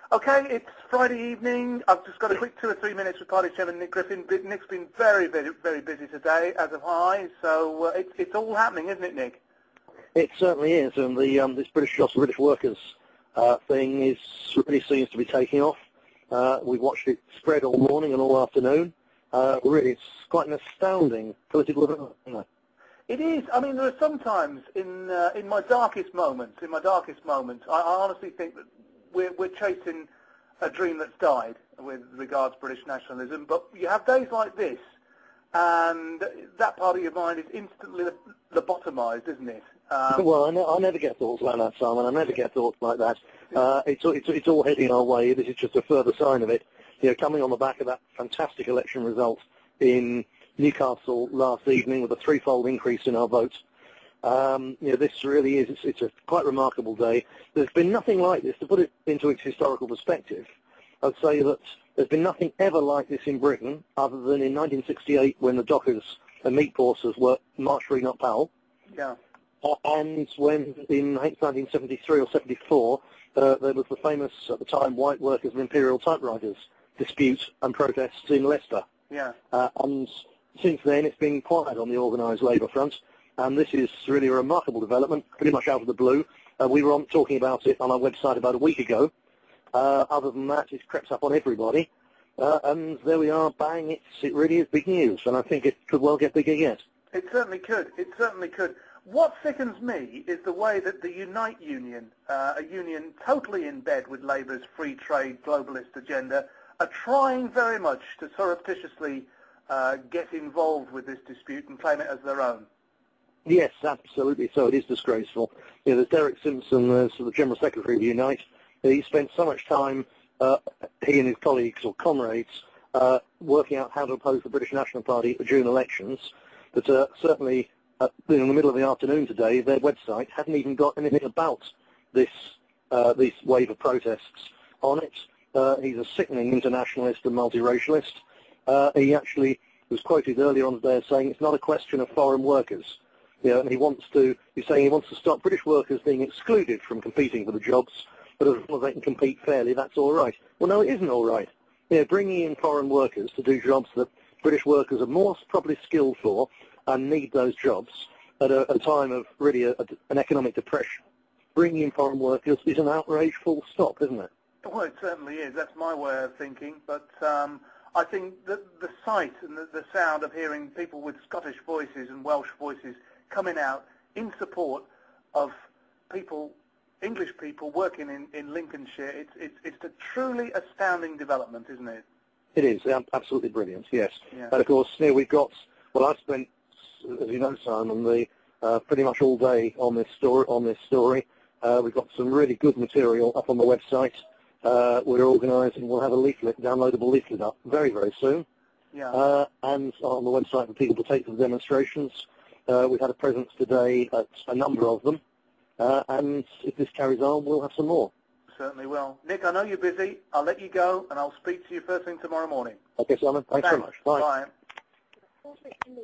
Okay, it's Friday evening. I've just got a quick 2 or 3 minutes with Party Chairman Nick Griffin. Nick's been very, very, very busy today, as have I, so it's all happening, isn't it, Nick? It certainly is, and the this British Jobs for British Workers thing really seems to be taking off. We've watched it spread all morning and all afternoon. Really, it's quite an astounding political event, isn't it? It is. I mean, there are sometimes in my darkest moments, I honestly think that we're chasing a dream that's died with regards to British nationalism. But you have days like this, and that part of your mind is instantly lobotomised, isn't it? Well, I never get thoughts like that, Simon. I never get thoughts like that. It's all heading our way. This is just a further sign of it. You know, coming on the back of that fantastic election result in Newcastle last evening with a threefold increase in our vote. This really is, it's a quite remarkable day. There's been nothing like this. To put it into its historical perspective, I'd say that there's been nothing ever like this in Britain other than in 1968 when the dockers and meat porters were marched for Enoch Powell. Yeah. And when in 1973 or 74, there was the famous, at the time, white workers of Imperial typewriters dispute and protests in Leicester. Yeah. And since then, it's been quiet on the organised labour front, and this is really a remarkable development, pretty much out of the blue. We were talking about it on our website about a week ago. Other than that, it's crept up on everybody, and there we are, bang, it really is big news, and I think it could well get bigger yet. It certainly could. It certainly could. What sickens me is the way that the Unite Union, a union totally in bed with Labour's free trade globalist agenda, are trying very much to surreptitiously get involved with this dispute and claim it as their own. Yes, absolutely. So it is disgraceful. You know, there's Derek Simpson, the General Secretary of Unite. He spent so much time, he and his colleagues or comrades, working out how to oppose the British National Party at the June elections, that certainly in the middle of the afternoon today, their website hadn't even got anything about this wave of protests on it. He's a sickening internationalist and multiracialist. He actually was quoted earlier on today as saying it's not a question of foreign workers. You know, and he's saying he wants to stop British workers being excluded from competing for the jobs, but as long as they can compete fairly, that's all right. Well, no, it isn't all right. You know, bringing in foreign workers to do jobs that British workers are more properly skilled for and need those jobs at a time of really an economic depression. Bringing in foreign workers is an outrage full stop, isn't it? Well, it certainly is. That's my way of thinking. But I think that the sight and the sound of hearing people with Scottish voices and Welsh voices coming out in support of people, English people working in Lincolnshire, it's a truly astounding development, isn't it? It is, absolutely brilliant, yes. Yeah. And of course, you know, we've got, well, I've spent, as you know, Simon, pretty much all day on this story. We've got some really good material up on the website. We're organising, we'll have a leaflet, downloadable leaflet up very, very soon. Yeah. And on the website for people to take to the demonstrations. We've had a presence today at a number of them. And if this carries on, we'll have some more. Certainly will. Nick, I know you're busy. I'll let you go, and I'll speak to you first thing tomorrow morning. Okay, Simon. Thanks very much. Bye. Bye.